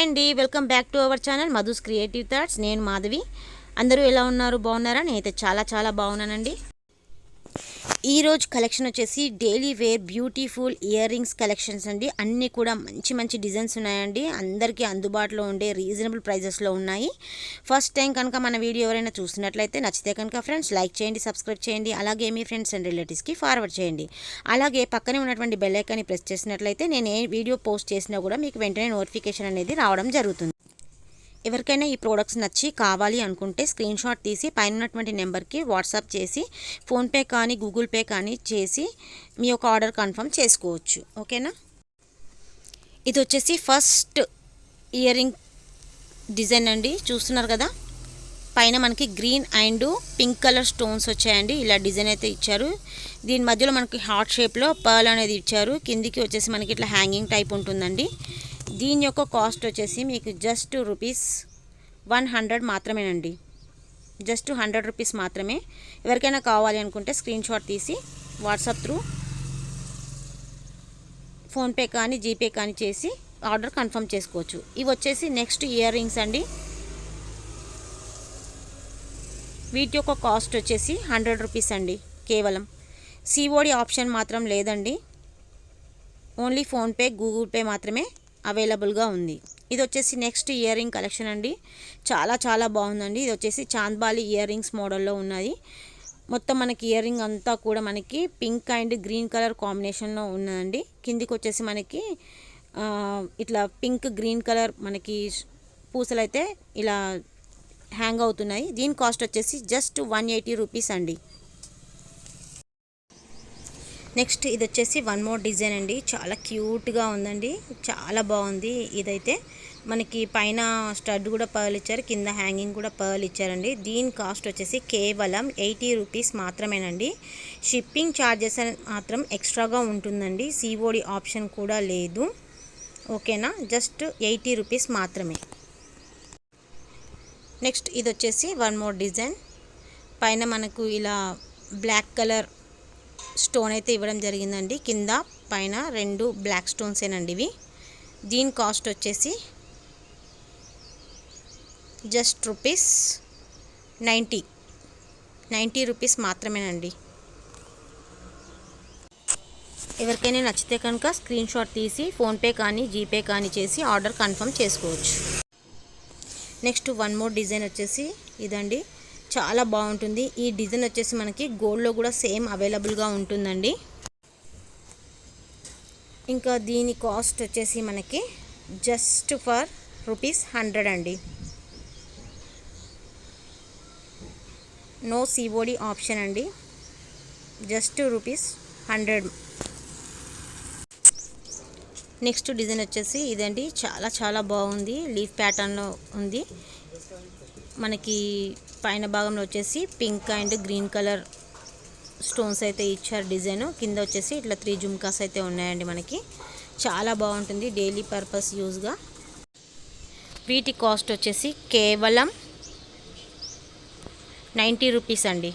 Hi అండి, welcome back to our channel Madhu's creative thoughts. నేను మాధవి. అందరూ ఎలా ఉన్నారు? బాగున్నారా? నేనైతే చాలా బాగున్నానండి. ఈరోజు కలెక్షన్ వచ్చేసి daily wear beautiful earrings collections అండి. అన్నీ కూడా మంచి డిజైన్స్ ఉన్నాయండి. అందరికీ అందుబాటులో ఉండే రీజనబుల్ ప్రైజెస్లో ఉన్నాయి. ఫస్ట్ టైం కనుక మన వీడియో ఎవరైనా చూసినట్లయితే నచ్చితే కనుక ఫ్రెండ్స్ లైక్ చేయండి, సబ్స్క్రైబ్ చేయండి. అలాగే మీ ఫ్రెండ్స్ అండ్ రిలేటివ్స్కి ఫార్వర్డ్ చేయండి. అలాగే పక్కనే ఉన్నటువంటి బెల్ ఐకాన్ని ప్రెస్ చేసినట్లయితే నేను ఏ వీడియో పోస్ట్ చేసినా కూడా మీకు వెంటనే నోటిఫికేషన్ అనేది రావడం జరుగుతుంది. ఎవరికైనా ఈ ప్రోడక్ట్స్ నచ్చి కావాలి అనుకుంటే స్క్రీన్ షాట్ తీసి పైన ఉన్నటువంటి నెంబర్కి వాట్సాప్ చేసి ఫోన్పే కానీ గూగుల్ పే కానీ చేసి మీ యొక్క ఆర్డర్ కన్ఫర్మ్ చేసుకోవచ్చు. ఓకేనా? ఇది వచ్చేసి ఫస్ట్ ఇయర్ రింగ్ డిజైన్ అండి. చూస్తున్నారు కదా, పైన మనకి green and pink colour stones వచ్చాయండి. ఇలా డిజైన్ అయితే ఇచ్చారు. దీని మధ్యలో మనకి హార్ట్ షేప్లో పర్ల్ అనేది ఇచ్చారు. కిందికి వచ్చేసి మనకి ఇట్లా హ్యాంగింగ్ టైప్ ఉంటుందండి. దీని యొక్క కాస్ట్ వచ్చేసి మీకు జస్ట్ ₹100 మాత్రమేనండి. జస్ట్ ₹100 మాత్రమే. ఎవరికైనా కావాలి అనుకుంటే స్క్రీన్ షాట్ తీసి వాట్సాప్ త్రూ ఫోన్పే కానీ జీపే కానీ చేసి ఆర్డర్ కన్ఫర్మ్ చేసుకోవచ్చు. ఇవి వచ్చేసి నెక్స్ట్ ఇయర్ రింగ్స్ అండి. వీటి యొక్క కాస్ట్ వచ్చేసి ₹100 అండి. కేవలం సిఓడి ఆప్షన్ మాత్రం లేదండి. ఓన్లీ ఫోన్పే గూగుల్ పే మాత్రమే అవైలబుల్గా ఉంది. ఇది వచ్చేసి నెక్స్ట్ ఇయర్ రింగ్ కలెక్షన్ అండి. చాలా బాగుందండి. ఇది వచ్చేసి చాంద్బాలి ఇయర్ రింగ్స్ మోడల్లో ఉన్నది. మొత్తం మనకి ఇయర్ రింగ్ అంతా కూడా మనకి పింక్ అండ్ గ్రీన్ కలర్ కాంబినేషన్లో ఉన్నదండి. కిందికి వచ్చేసి మనకి ఇట్లా పింక్ గ్రీన్ కలర్ మనకి పూసలు అయితే ఇలా హ్యాంగ్ అవుతున్నాయి. దీని కాస్ట్ వచ్చేసి జస్ట్ ₹180 అండి. నెక్స్ట్ ఇది వచ్చేసి వన్ మోర్ డిజైన్ అండి. చాలా క్యూట్గా ఉందండి. చాలా బాగుంది. ఇదైతే మనకి పైన స్టడ్ కూడా పర్ల్ ఇచ్చారు, కింద హ్యాంగింగ్ కూడా పర్ల్ ఇచ్చారండి. దీని కాస్ట్ వచ్చేసి కేవలం ₹80 మాత్రమేనండి. షిప్పింగ్ ఛార్జెస్ మాత్రం ఎక్స్ట్రాగా ఉంటుందండి. సిఓడి ఆప్షన్ కూడా లేదు. ఓకేనా? జస్ట్ ₹80 మాత్రమే. నెక్స్ట్ ఇది వచ్చేసి వన్ మోర్ డిజైన్. పైన మనకు ఇలా బ్లాక్ కలర్ స్టోన్ అయితే ఇవ్వడం జరిగిందండి. కింద పైన 2 బ్లాక్ స్టోన్సేనండి ఇవి. దీని కాస్ట్ వచ్చేసి జస్ట్ ₹90 మాత్రమేనండి. ఎవరికైనా నచ్చితే కనుక స్క్రీన్ షాట్ తీసి ఫోన్పే కానీ జీపే కానీ చేసి ఆర్డర్ కన్ఫర్మ్ చేసుకోవచ్చు. నెక్స్ట్ వన్ మోర్ డిజైన్ వచ్చేసి ఇదండి. చాలా బాగుంటుంది. ఈ డిజైన్ వచ్చేసి మనకి గోల్డ్లో కూడా సేమ్ అవైలబుల్గా ఉంటుందండి. ఇంకా దీని కాస్ట్ వచ్చేసి మనకి జస్ట్ ఫర్ ₹100 అండి. నో సిఓడి ఆప్షన్ అండి. జస్ట్ ₹100. నెక్స్ట్ డిజైన్ వచ్చేసి ఇదండి. చాలా బాగుంది. లీఫ్ ప్యాటర్న్లో ఉంది. మనకి పైన భాగంలో వచ్చేసి pink and green colour stones అయితే ఇచ్చారు డిజైన్. కింద వచ్చేసి ఇట్లా 3 జుమ్కాస్ అయితే ఉన్నాయండి. మనకి చాలా బాగుంటుంది డైలీ పర్పస్ యూజ్గా. వీటి కాస్ట్ వచ్చేసి కేవలం ₹90 అండి.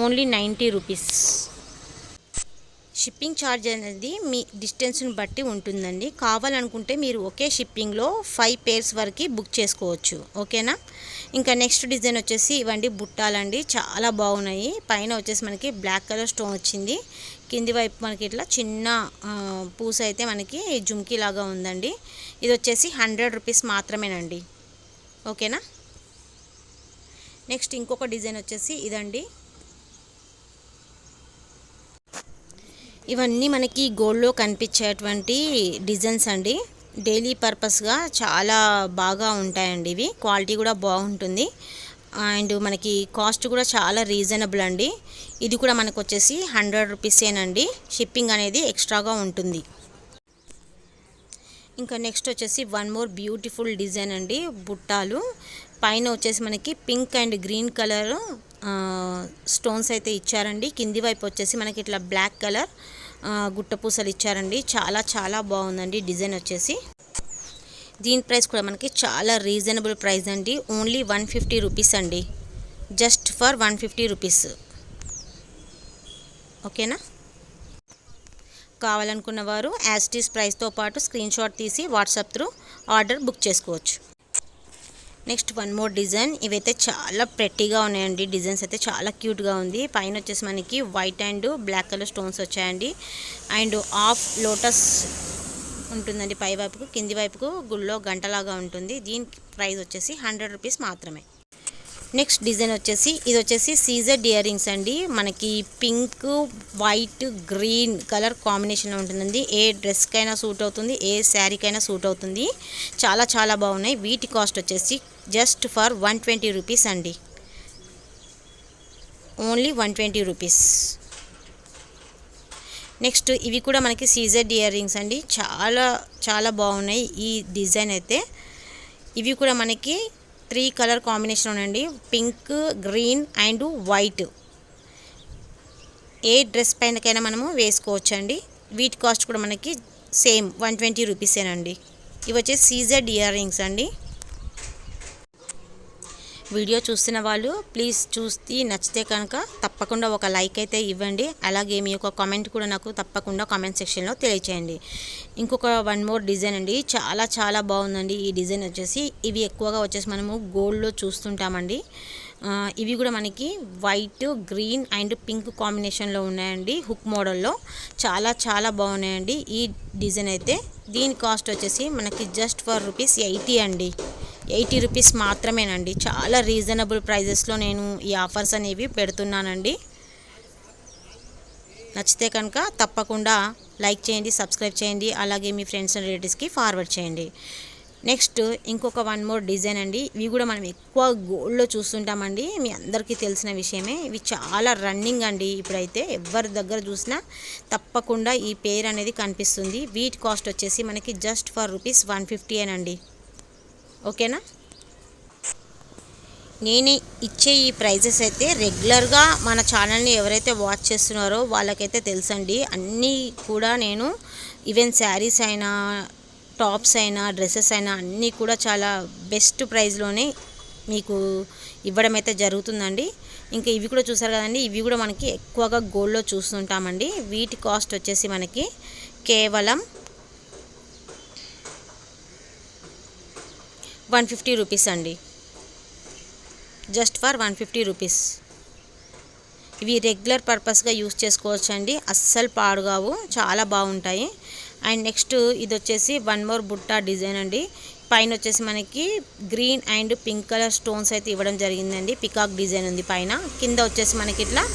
ఓన్లీ ₹90. షిప్పింగ్ ఛార్జ్ అనేది మీ డిస్టెన్స్ని బట్టి ఉంటుందండి. కావాలనుకుంటే మీరు ఒకే షిప్పింగ్లో 5 పేర్స్ వరకు బుక్ చేసుకోవచ్చు. ఓకేనా? ఇంకా నెక్స్ట్ డిజైన్ వచ్చేసి ఇవండి బుట్టాలండి. చాలా బాగున్నాయి. పైన వచ్చేసి మనకి బ్లాక్ కలర్ స్టోన్ వచ్చింది. కింది వైపు మనకి ఇట్లా చిన్న పూస అయితే మనకి జుమ్కీ లాగా ఉందండి. ఇది వచ్చేసి ₹100 మాత్రమేనండి. ఓకేనా? నెక్స్ట్ ఇంకొక డిజైన్ వచ్చేసి ఇదండి. ఇవన్నీ మనకి గోల్డ్లో కనిపించేటువంటి డిజైన్స్ అండి. డైలీ పర్పస్గా చాలా బాగా ఉంటాయండి. ఇవి క్వాలిటీ కూడా బాగుంటుంది. అండ్ మనకి కాస్ట్ కూడా చాలా రీజనబుల్ అండి. ఇది కూడా మనకు వచ్చేసి ₹100 షిప్పింగ్ అనేది ఎక్స్ట్రాగా ఉంటుంది. ఇంకా నెక్స్ట్ వచ్చేసి వన్ మోర్ బ్యూటిఫుల్ డిజైన్ అండి. బుట్టాలు పైన వచ్చేసి మనకి pink and green colour stones అయితే ఇచ్చారండి. కింది వైపు వచ్చేసి మనకి ఇట్లా బ్లాక్ కలర్ గుట్ట పూసలు ఇచ్చారండి. చాలా బాగుందండి డిజైన్ వచ్చేసి. దీని ప్రైస్ కూడా మనకి చాలా రీజనబుల్ ప్రైస్ అండి. ఓన్లీ ₹150 అండి. Just for ₹150. ఓకేనా? కావాలనుకున్న వారు యాజ్ ఇట్ ఈస్ ప్రైస్తో పాటు స్క్రీన్ షాట్ తీసి వాట్సాప్ త్రూ ఆర్డర్ బుక్ చేసుకోవచ్చు. Next one more design. ఇవైతే చాలా ప్రెట్టీగా ఉన్నాయండి. డిజైన్స్ అయితే చాలా క్యూట్గా ఉంది. పైన వచ్చేసి మనకి white and black colour stones వచ్చాయండి. అండ్ హాఫ్ లోటస్ ఉంటుందండి పై వైపుకు, కింది వైపుకు గుళ్ళో గంటలాగా ఉంటుంది. దీని ప్రైస్ వచ్చేసి 100 రూపీస్ మాత్రమే. నెక్స్ట్ డిజైన్ వచ్చేసి ఇది వచ్చేసి సీజర్ ఇయర్ రింగ్స్ అండి. మనకి పింక్, వైట్, గ్రీన్ కలర్ కాంబినేషన్లో ఉంటుందండి. ఏ డ్రెస్కైనా సూట్ అవుతుంది, ఏ శారీకైనా సూట్ అవుతుంది. చాలా చాలా బాగున్నాయి. వీటి కాస్ట్ వచ్చేసి జస్ట్ ఫర్ 120 రూపీస్ అండి. Only 120 rupees. నెక్స్ట్ ఇవి కూడా మనకి సీజర్ ఇయర్ రింగ్స్ అండి. చాలా చాలా బాగున్నాయి ఈ డిజైన్ అయితే. ఇవి కూడా మనకి 3 కలర్ కాంబినేషన్ ఉండండి. Pink, green and white. ఏ డ్రెస్ పైనకైనా మనము వేసుకోవచ్చండి. వీటి కాస్ట్ కూడా మనకి సేమ్ 120 రూపీసేనండి. ఇవి వచ్చేసి సీజర్ ఇయర్ రింగ్స్ అండి. వీడియో చూస్తున్న వాళ్ళు ప్లీజ్ చూసి నచ్చితే కనుక తప్పకుండా ఒక లైక్ అయితే ఇవ్వండి. అలాగే మీ యొక్క కామెంట్ కూడా నాకు తప్పకుండా కామెంట్ సెక్షన్లో తెలియచేయండి. ఇంకొక వన్ మోర్ డిజైన్ అండి. చాలా చాలా బాగుందండి ఈ డిజైన్ వచ్చేసి. ఇవి ఎక్కువగా వచ్చేసి మనము గోల్డ్లో చూస్తుంటామండి. ఇవి కూడా మనకి వైట్, గ్రీన్ అండ్ పింక్ కాంబినేషన్లో ఉన్నాయండి. హుక్ మోడల్లో చాలా చాలా బాగున్నాయండి ఈ డిజైన్ అయితే. దీని కాస్ట్ వచ్చేసి మనకి జస్ట్ ఫర్ రూపీస్ 80 అండి. 80 రూపీస్ మాత్రమేనండి. చాలా రీజనబుల్ ప్రైజెస్లో నేను ఈ ఆఫర్స్ అనేవి పెడుతున్నానండి. నచ్చితే కనుక తప్పకుండా లైక్ చేయండి, సబ్స్క్రైబ్ చేయండి. అలాగే మీ ఫ్రెండ్స్ అండ్ రిలేటివ్స్కి ఫార్వర్డ్ చేయండి. నెక్స్ట్ ఇంకొక వన్ మోర్ డిజైన్ అండి. ఇవి కూడా మనం ఎక్కువ గోల్డ్లో చూస్తుంటామండి. మీ అందరికీ తెలిసిన విషయమే. ఇవి చాలా రన్నింగ్ అండి. ఇప్పుడైతే ఎవరి దగ్గర చూసినా తప్పకుండా ఈ పేరు అనేది కనిపిస్తుంది. వీటి కాస్ట్ వచ్చేసి మనకి జస్ట్ ఫర్ రూపీస్ 150 అండి. ఓకేనా? నేను ఇచ్చే ఈ ప్రైజెస్ అయితే రెగ్యులర్గా మన ఛానల్ని ఎవరైతే వాచ్ చేస్తున్నారో వాళ్ళకైతే తెలుసండి. అన్నీ కూడా నేను ఈవెన్ శారీస్ అయినా, టాప్స్ అయినా, డ్రెస్సెస్ అయినా అన్నీ కూడా చాలా బెస్ట్ ప్రైస్లోనే మీకు ఇవ్వడం అయితే జరుగుతుందండి. ఇంకా ఇవి కూడా చూసారు కదండి. ఇవి కూడా మనకి ఎక్కువగా గోల్డ్లో చూస్తుంటామండి. వీటి కాస్ట్ వచ్చేసి మనకి కేవలం 150 రూపీస్ అండి. Just for 150 rupees. ఇవి రెగ్యులర్ పర్పస్గా యూస్ చేసుకోవచ్చు అండి. అస్సలు పాడుగావు, చాలా బాగుంటాయి. అండ్ నెక్స్ట్ ఇది వచ్చేసి వన్ మోర్ బుట్టా డిజైన్ అండి. పైన వచ్చేసి మనకి green and pink colour stones అయితే ఇవ్వడం జరిగిందండి. పికాక్ డిజైన్ ఉంది పైన. కింద వచ్చేసి మనకి ఇట్లా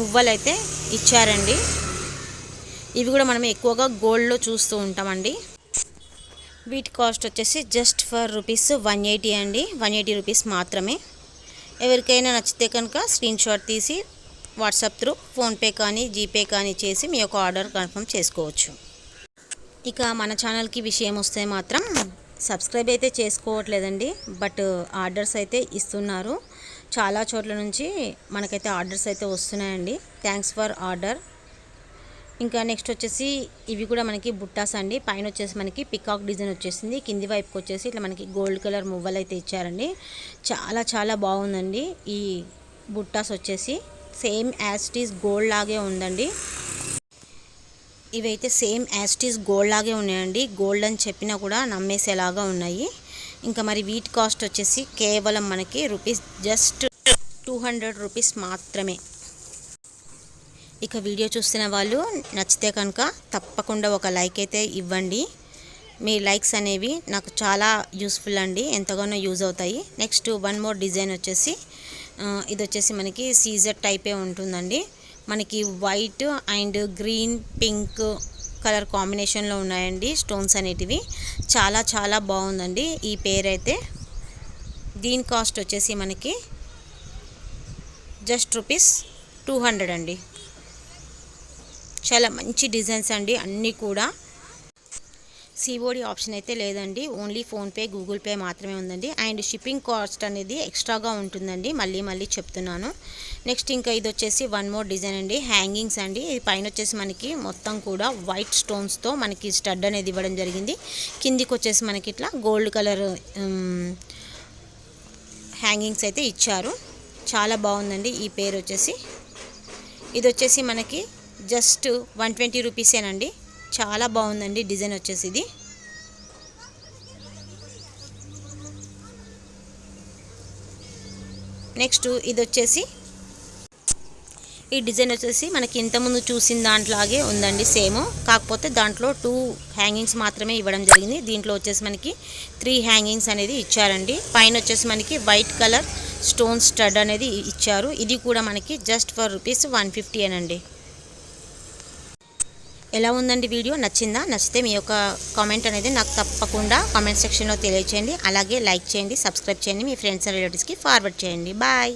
మువ్వలు అయితే ఇచ్చారండి. ఇవి కూడా మనం ఎక్కువగా గోల్డ్లో చూస్తూ ఉంటామండి. వీటి కాస్ట్ వచ్చేసి జస్ట్ ఫర్ రూపీస్ 180 అండి. 180 రూపీస్ మాత్రమే. ఎవరికైనా నచ్చితే కనుక స్క్రీన్ షాట్ తీసి వాట్సాప్ త్రూ ఫోన్పే కానీ జీపే కానీ చేసి మీ యొక్క ఆర్డర్ కన్ఫర్మ్ చేసుకోవచ్చు. ఇక మన ఛానల్కి విషయం వస్తే మాత్రం సబ్స్క్రైబ్ అయితే చేసుకోవట్లేదండి. బట్ ఆర్డర్స్ అయితే ఇస్తున్నారు. చాలా చోట్ల నుంచి మనకైతే ఆర్డర్స్ అయితే వస్తున్నాయండి. Thanks for order. ఇంకా నెక్స్ట్ వచ్చేసి ఇవి కూడా మనకి బుట్టాస్ అండి. పైన వచ్చేసి మనకి పికాక్ డిజైన్ వచ్చేసింది. కింది వైపుకి వచ్చేసి ఇట్లా మనకి గోల్డ్ కలర్ మువ్వలు అయితే ఇచ్చారండి. చాలా చాలా బాగుందండి ఈ బుట్టాస్ వచ్చేసి. Same as it is gold లాగే ఉందండి. ఇవైతే same as it is gold లాగే ఉన్నాయండి. గోల్డ్ అని చెప్పినా కూడా నమ్మేసేలాగా ఉన్నాయి. ఇంకా మరి వీటి కాస్ట్ వచ్చేసి కేవలం మనకి జస్ట్ 200 రూపీస్ మాత్రమే. ఇక వీడియో చూస్తున్న వాళ్ళు నచ్చితే కనుక తప్పకుండా ఒక లైక్ అయితే ఇవ్వండి. మీ లైక్స్ అనేవి నాకు చాలా యూస్ఫుల్ అండి, ఎంతగానో యూజ్ అవుతాయి. నెక్స్ట్ వన్ మోర్ డిజైన్ వచ్చేసి ఇది వచ్చేసి మనకి సీజర్ టైపే ఉంటుందండి. మనకి white and green, pink colour కాంబినేషన్లో ఉన్నాయండి స్టోన్స్ అనేటివి. చాలా చాలా బాగుందండి ఈ పేరు అయితే. దీని కాస్ట్ వచ్చేసి మనకి జస్ట్ రూపీస్ 200 అండి. చాలా మంచి డిజైన్స్ అండి అన్నీ కూడా. సిఓడి ఆప్షన్ అయితే లేదండి. ఓన్లీ ఫోన్పే, గూగుల్ పే మాత్రమే ఉందండి. అండ్ షిప్పింగ్ కాస్ట్ అనేది ఎక్స్ట్రాగా ఉంటుందండి. మళ్ళీ చెప్తున్నాను. నెక్స్ట్ ఇంకా ఇది వచ్చేసి వన్ మోర్ డిజైన్ అండి. హ్యాంగింగ్స్ అండి. ఇది పైన వచ్చేసి మనకి మొత్తం కూడా వైట్ స్టోన్స్తో మనకి స్టడ్ అనేది ఇవ్వడం జరిగింది. కిందికి వచ్చేసి మనకి ఇట్లా గోల్డ్ కలర్ హ్యాంగింగ్స్ అయితే ఇచ్చారు. చాలా బాగుందండి ఈ పేరు వచ్చేసి. ఇది వచ్చేసి మనకి జస్ట్ 120 రూపీసేనండి. చాలా బాగుందండి డిజైన్ వచ్చేసి ఇది. నెక్స్ట్ ఇది వచ్చేసి ఈ డిజైన్ వచ్చేసి మనకి ఇంతకుముందు చూసిన దాంట్లాగే ఉందండి సేమ్, కాకపోతే దాంట్లో 2 హ్యాంగింగ్స్ మాత్రమే ఇవ్వడం జరిగింది. దీంట్లో వచ్చేసి మనకి 3 హ్యాంగింగ్స్ అనేది ఇచ్చారండి. పైన వచ్చేసి మనకి వైట్ కలర్ స్టోన్ స్టడ్ అనేది ఇచ్చారు. ఇది కూడా మనకి జస్ట్ ఫర్ ₹150 అనండి. ఎలా ఉందండి వీడియో? నచ్చిందా? నచ్చితే మీ యొక్క కామెంట్ అనేది నాకు తప్పకుండా కామెంట్ సెక్షన్లో తెలియచేయండి. అలాగే లైక్ చేయండి, సబ్స్క్రైబ్ చేయండి, మీ ఫ్రెండ్స్ అండ్ రిలేటివ్స్కి ఫార్వర్డ్ చేయండి. బాయ్.